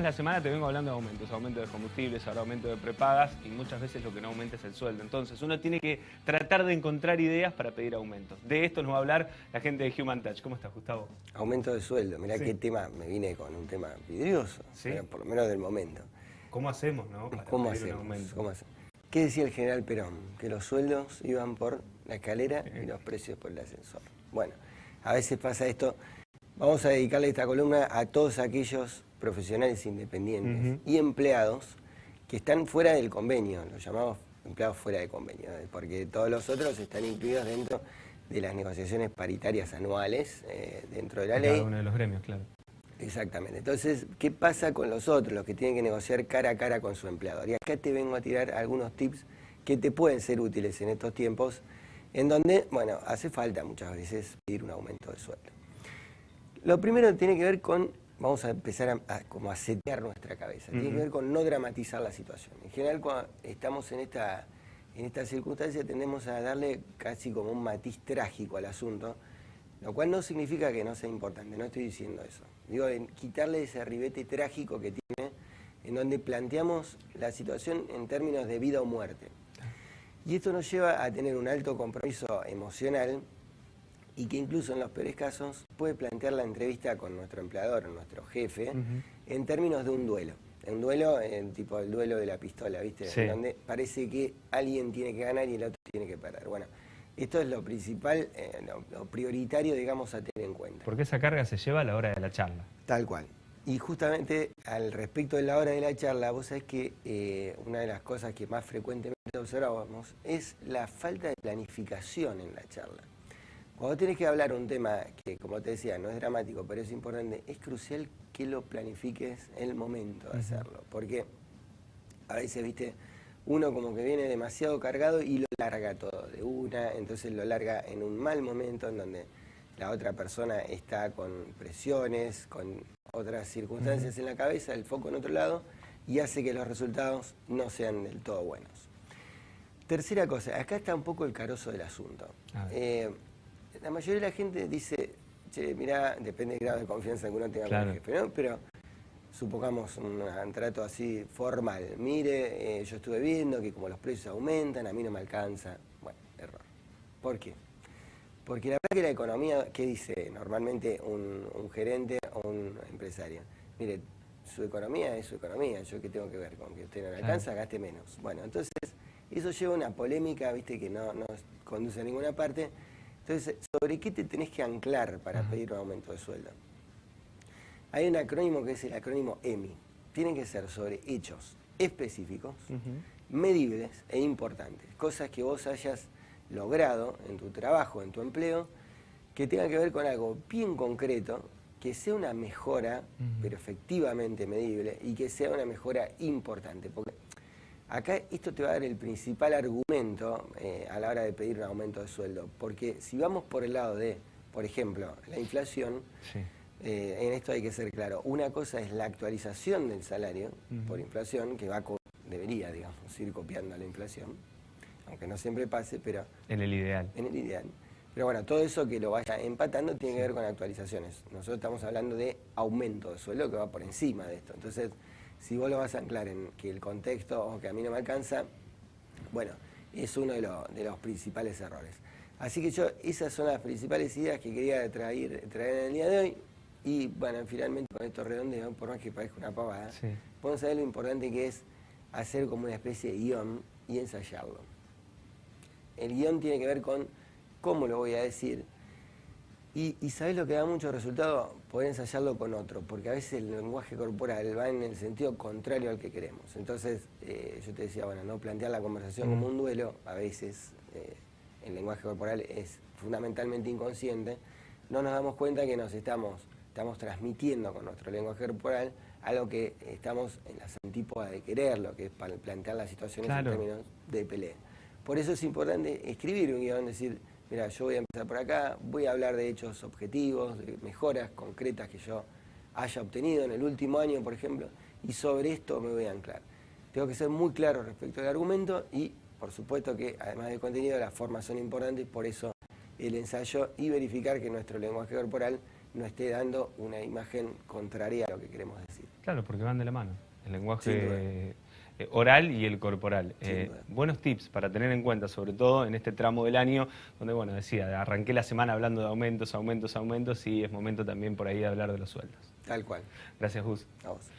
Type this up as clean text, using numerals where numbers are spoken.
La semana te vengo hablando de aumentos, aumento de combustibles, ahora aumento de prepagas y muchas veces lo que no aumenta es el sueldo. Entonces uno tiene que tratar de encontrar ideas para pedir aumentos. De esto nos va a hablar la gente de Human Touch. ¿Cómo estás, Gustavo? Aumento de sueldo, mirá Sí. qué tema, me vine con un tema vidrioso, Sí. pero por lo menos del momento. ¿Cómo hacemos, no? Para ¿Cómo pedir un hacemos? aumento. ¿Cómo hacemos? ¿Qué decía el general Perón? Que los sueldos iban por la escalera y los precios por el ascensor. Bueno, a veces pasa esto. Vamos a dedicarle esta columna a todos aquellos profesionales independientes y empleados que están fuera del convenio, los llamamos empleados fuera de convenio, porque todos los otros están incluidos dentro de las negociaciones paritarias anuales dentro de la ley. Cada uno de los gremios, claro. Exactamente. Entonces, ¿qué pasa con los otros, los que tienen que negociar cara a cara con su empleador? Y acá te vengo a tirar algunos tips que te pueden ser útiles en estos tiempos, en donde, bueno, hace falta muchas veces pedir un aumento de sueldo. Lo primero tiene que ver con, vamos a empezar como a setear nuestra cabeza, tiene que ver con no dramatizar la situación. En general, cuando estamos en esta circunstancia, tendemos a darle casi como un matiz trágico al asunto, lo cual no significa que no sea importante, no estoy diciendo eso. Digo, en quitarle ese ribete trágico que tiene, en donde planteamos la situación en términos de vida o muerte. Y esto nos lleva a tener un alto compromiso emocional y que incluso en los peores casos puede plantear la entrevista con nuestro empleador, nuestro jefe, en términos de un duelo. Un duelo, tipo el duelo de la pistola, ¿viste? Sí. En donde parece que alguien tiene que ganar y el otro tiene que perder. Bueno, esto es lo principal, lo prioritario, digamos, a tener en cuenta. Porque esa carga se lleva a la hora de la charla. Tal cual. Y justamente al respecto de la hora de la charla, vos sabés que una de las cosas que más frecuentemente observamos es la falta de planificación en la charla. Cuando tenés que hablar un tema que, como te decía, no es dramático, pero es importante, es crucial que lo planifiques en el momento de hacerlo. Porque a veces, viste, uno como que viene demasiado cargado y lo larga todo de una, entonces lo larga en un mal momento en donde la otra persona está con presiones, con otras circunstancias en la cabeza, el foco en otro lado, y hace que los resultados no sean del todo buenos. Tercera cosa, acá está un poco el carozo del asunto. La mayoría de la gente dice, che, mirá, depende del grado de confianza que uno tenga con el jefe, ¿no? Pero supongamos un trato así formal. Mire, yo estuve viendo que como los precios aumentan, a mí no me alcanza. Bueno, error. ¿Por qué? Porque la verdad que la economía, ¿qué dice normalmente un gerente o un empresario? Mire, su economía es su economía, yo qué tengo que ver con que usted no le alcanza, gaste menos. Bueno, entonces eso lleva a una polémica, viste, que no conduce a ninguna parte. Entonces, ¿sobre qué te tenés que anclar para pedir un aumento de sueldo? Hay un acrónimo que es el acrónimo EMI. Tienen que ser sobre hechos específicos, medibles e importantes. Cosas que vos hayas logrado en tu trabajo, en tu empleo, que tengan que ver con algo bien concreto, que sea una mejora, pero efectivamente medible, y que sea una mejora importante. Porque acá esto te va a dar el principal argumento a la hora de pedir un aumento de sueldo. Porque si vamos por el lado de, por ejemplo, la inflación, en esto hay que ser claro. Una cosa es la actualización del salario por inflación, que debería, digamos, ir copiando a la inflación, aunque no siempre pase, pero en el ideal. En el ideal. Pero bueno, todo eso que lo vaya empatando tiene que ver con actualizaciones. Nosotros estamos hablando de aumento de sueldo que va por encima de esto. Entonces, si vos lo vas a anclar en que el contexto o que a mí no me alcanza, bueno, es uno de los principales errores. Así que esas son las principales ideas que quería traer en el día de hoy. Y bueno, finalmente con esto redondeo, por más que parezca una pavada, podemos saber lo importante que es hacer como una especie de guión y ensayarlo. El guión tiene que ver con cómo lo voy a decir. Y ¿sabés lo que da mucho resultado? Poder ensayarlo con otro, porque a veces el lenguaje corporal va en el sentido contrario al que queremos. Entonces, yo te decía, bueno, no plantear la conversación como un duelo, a veces el lenguaje corporal es fundamentalmente inconsciente, no nos damos cuenta que estamos transmitiendo con nuestro lenguaje corporal algo que estamos en las antípodas de quererlo, que es para plantear las situaciones en términos de pelea. Por eso es importante escribir un guión, decir, mira, yo voy a empezar por acá, voy a hablar de hechos objetivos, de mejoras concretas que yo haya obtenido en el último año, por ejemplo, y sobre esto me voy a anclar. Tengo que ser muy claro respecto al argumento y, por supuesto que, además del contenido, las formas son importantes, por eso el ensayo y verificar que nuestro lenguaje corporal no esté dando una imagen contraria a lo que queremos decir. Claro, porque van de la mano, el Sin lenguaje oral y el corporal. Sin duda. Buenos tips para tener en cuenta, sobre todo en este tramo del año, donde, bueno, decía, arranqué la semana hablando de aumentos, aumentos, aumentos, y es momento también por ahí de hablar de los sueldos. Tal cual. Gracias, Gus. A vos.